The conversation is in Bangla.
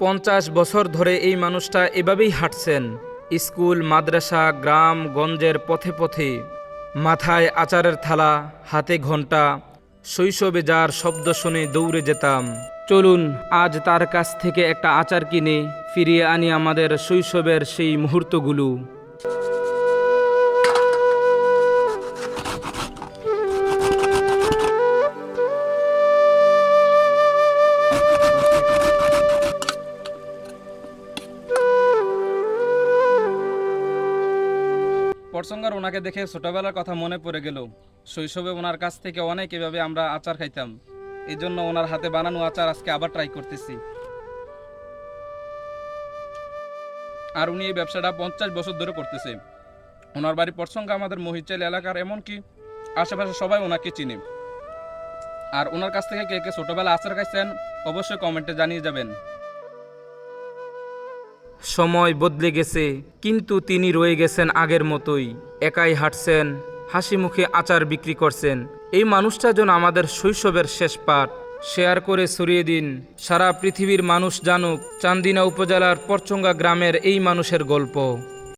50 বছর ধরে এই মানুষটা এভাবেই হাঁটছেন, স্কুল মাদ্রাসা গ্রাম গঞ্জের পথে পথে, মাথায় আচারের থালা, হাতে ঘণ্টা। শৈশবে যার শব্দ শুনে দৌড়ে যেতাম। চলুন আজ তার কাছ থেকে একটা আচার কিনে ফিরিয়ে আনি আমাদের শৈশবের সেই মুহূর্তগুলো। পরসঙ্গার ওনাকে দেখে ছোটবেলার কথা মনে পড়ে গেল। শৈশবে ওনার কাছ থেকে অনেক এভাবে আমরা আচার খাইতাম। এই জন্য ওনার হাতে বানানো আচার আজকে আবার ট্রাই করতেছি। আর উনি এই ব্যবসাটা 50 বছর ধরে করতেছে। ওনার বাড়ি পরসঙ্গা আমাদের মহিচাল এলাকার, এমনকি আশেপাশে সবাই ওনাকে চিনে। আর ওনার কাছ থেকে কে কে ছোটবেলা আচার খাইছেন অবশ্যই কমেন্টে জানিয়ে যাবেন। সময় বদলে গেছে, কিন্তু তিনি রয়ে গেছেন আগের মতোই। একাই হাঁটছেন, হাসি মুখে আচার বিক্রি করছেন। এই মানুষটা যেন আমাদের শৈশবের শেষ পাঠ। শেয়ার করে ছড়িয়ে দিন, সারা পৃথিবীর মানুষ জানুক চান্দিনা উপজেলার পরচঙ্গা গ্রামের এই মানুষের গল্প।